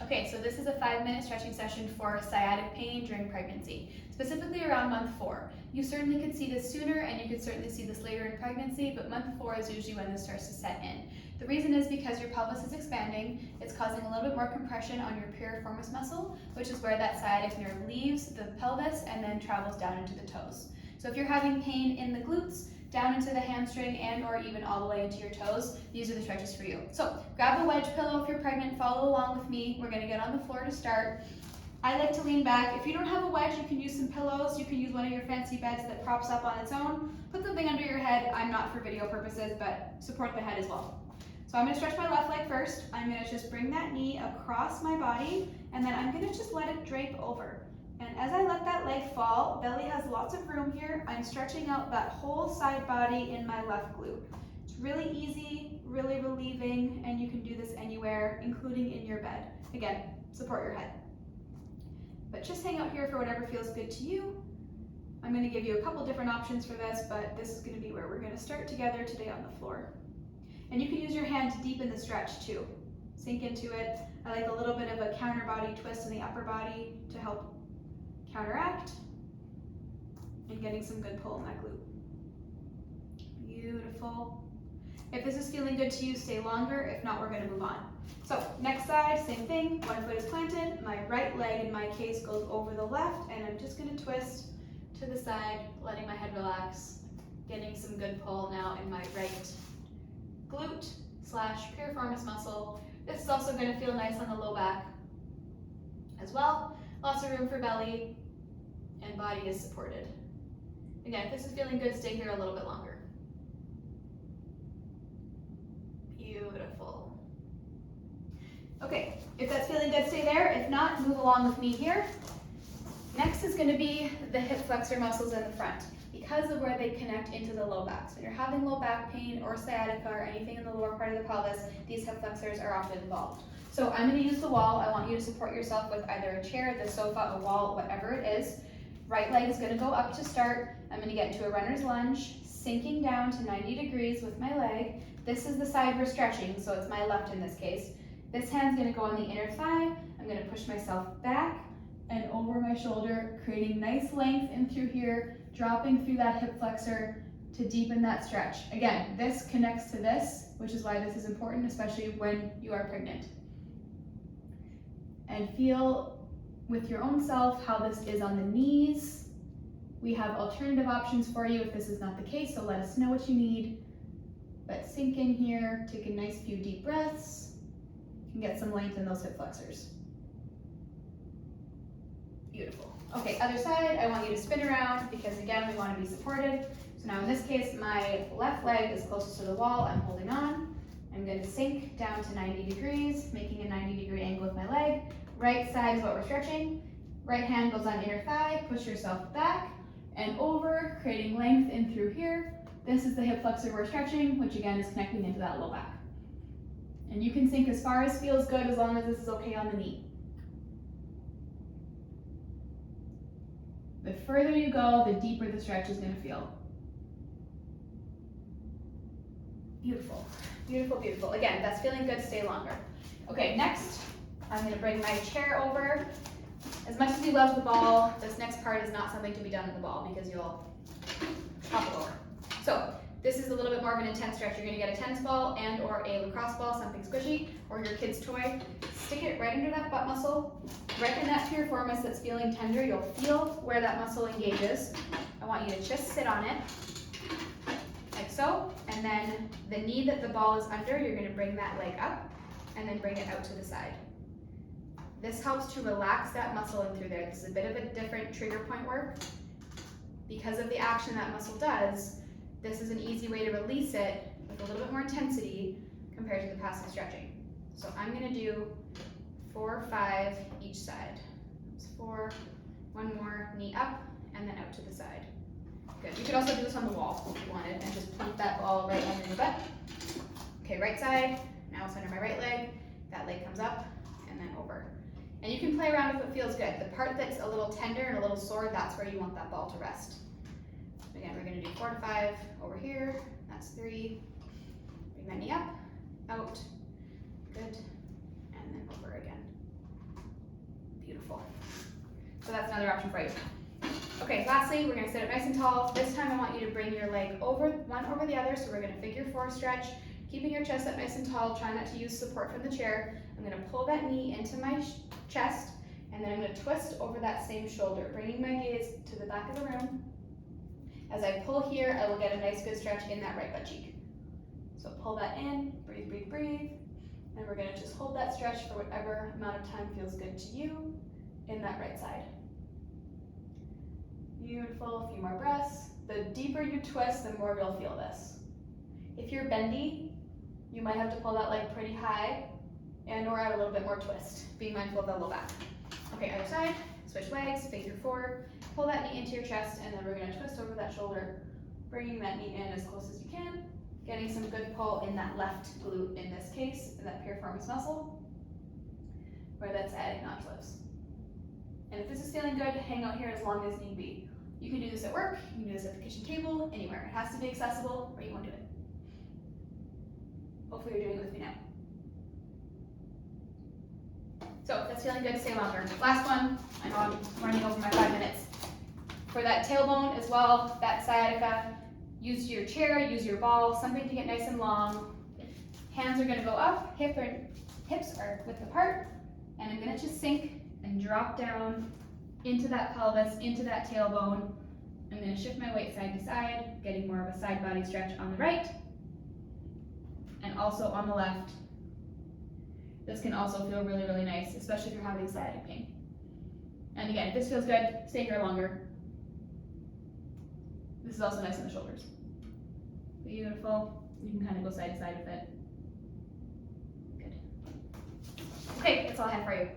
Okay, so this is a 5-minute stretching session for sciatic pain during pregnancy, specifically around month 4. You certainly could see this sooner and you could certainly see this later in pregnancy, but month 4 is usually when this starts to set in. The reason is because your pelvis is expanding, it's causing a little bit more compression on your piriformis muscle, which is where that sciatic nerve leaves the pelvis and then travels down into the toes. So if you're having pain in the glutes, down into the hamstring and or even all the way into your toes, these are the stretches for you. So grab a wedge pillow if you're pregnant, follow along with me. We're gonna get on the floor to start. I like to lean back. If you don't have a wedge, you can use some pillows. You can use one of your fancy beds that props up on its own. Put something under your head. I'm not for video purposes, but support the head as well. So I'm gonna stretch my left leg first. I'm gonna just bring that knee across my body, and then I'm gonna just let it drape over. And as I let that leg fall, belly has lots of room here. I'm stretching out that whole side body in my left glute. It's really easy, really relieving, and you can do this anywhere, including in your bed. Again, support your head. But just hang out here for whatever feels good to you. I'm gonna give you a couple different options for this, but this is gonna be where we're gonna start together today on the floor. And you can use your hand to deepen the stretch too. Sink into it. I like a little bit of a counter body twist in the upper body to help counteract and getting some good pull in that glute. Beautiful. If this is feeling good to you, stay longer. If not, we're gonna move on. So next side, same thing. One foot is planted. My right leg in my case goes over the left, and I'm just gonna twist to the side, letting my head relax, getting some good pull now in my right glute / piriformis muscle. This is also gonna feel nice on the low back as well. Lots of room for belly, and body is supported. Again, if this is feeling good, stay here a little bit longer. Beautiful. Okay, if that's feeling good, stay there. If not, move along with me here. Next is going to be the hip flexor muscles in the front because of where they connect into the low back. So when you're having low back pain or sciatica or anything in the lower part of the pelvis, these hip flexors are often involved. So I'm going to use the wall. I want you to support yourself with either a chair, the sofa, a wall, whatever it is. Right leg is going to go up to start. I'm going to get into a runner's lunge, sinking down to 90 degrees with my leg. This is the side we're stretching, so it's my left in this case. This hand's going to go on the inner thigh. I'm going to push myself back and over my shoulder, creating nice length in through here, dropping through that hip flexor to deepen that stretch. Again, this connects to this, which is why this is important, especially when you are pregnant. And feel with your own self how this is on the knees. We have alternative options for you if this is not the case, so let us know what you need. But sink in here, take a nice few deep breaths, and get some length in those hip flexors. Beautiful. Okay, other side, I want you to spin around because again, we want to be supported. So now in this case, my left leg is closest to the wall, I'm holding on. I'm going to sink down to 90 degrees, making a 90-degree angle with my leg. Right side is what we're stretching. Right hand goes on inner thigh, push yourself back and over, creating length in through here. This is the hip flexor we're stretching, which again is connecting into that low back. And you can sink as far as feels good as long as this is okay on the knee. The further you go, the deeper the stretch is going to feel. Beautiful, beautiful, beautiful. Again, that's feeling good, stay longer. Okay, next, I'm going to bring my chair over. As much as you love the ball, this next part is not something to be done with the ball because you'll hop it over. So this is a little bit more of an intense stretch. You're going to get a tennis ball and or a lacrosse ball, something squishy, or your kid's toy. Stick it right under that butt muscle, right in that piriformis that's feeling tender. You'll feel where that muscle engages. I want you to just sit on it, like so. And then the knee that the ball is under, you're going to bring that leg up and then bring it out to the side. This helps to relax that muscle in through there. This is a bit of a different trigger point work. Because of the action that muscle does, this is an easy way to release it with a little bit more intensity compared to the passive stretching. So I'm going to do 4 or 5 each side. That's 4, one more, knee up, and then out to the side. Good. You could also do this on the wall if you wanted, and just plunk that ball right under your butt. Okay, right side. Now it's under my right leg. That leg comes up, and then over. And you can play around with what feels good. The part that's a little tender and a little sore, that's where you want that ball to rest. Again, we're going to do 4 to 5 over here. That's 3. Bring that knee up, out, good, and then over again. Beautiful. So that's another option for you. Okay, lastly, we're gonna sit up nice and tall. This time I want you to bring your leg one over the other, so we're gonna figure 4 stretch, keeping your chest up nice and tall, try not to use support from the chair. I'm gonna pull that knee into my chest, and then I'm gonna twist over that same shoulder, bringing my gaze to the back of the room. As I pull here, I will get a nice good stretch in that right butt cheek. So pull that in, breathe, breathe, breathe, and we're gonna just hold that stretch for whatever amount of time feels good to you in that right side. Beautiful, a few more breaths. The deeper you twist, the more you'll feel this. If you're bendy, you might have to pull that leg pretty high and/or add a little bit more twist. Be mindful of the low back. Okay, other side, switch legs, figure 4, pull that knee into your chest, and then we're gonna twist over that shoulder, bringing that knee in as close as you can, getting some good pull in that left glute in this case, in that piriformis muscle, where that's adding non-flips. And if this is feeling good, hang out here as long as need be. You can do this at work, you can do this at the kitchen table, anywhere. It has to be accessible or you won't do it. Hopefully you're doing it with me now. So if that's feeling good, stay longer. Last one, I know I'm running over my 5 minutes. For that tailbone as well, that sciatica, use your chair, use your ball, something to get nice and long. Hands are gonna go up, hips are width apart, and I'm gonna just sink and drop down into that pelvis, into that tailbone. I'm gonna shift my weight side to side, getting more of a side body stretch on the right, and also on the left. This can also feel really, really nice, especially if you're having sciatic pain. And again, if this feels good, stay here longer. This is also nice on the shoulders. Beautiful. You can kind of go side to side with it. Good. Okay, that's all I have for you.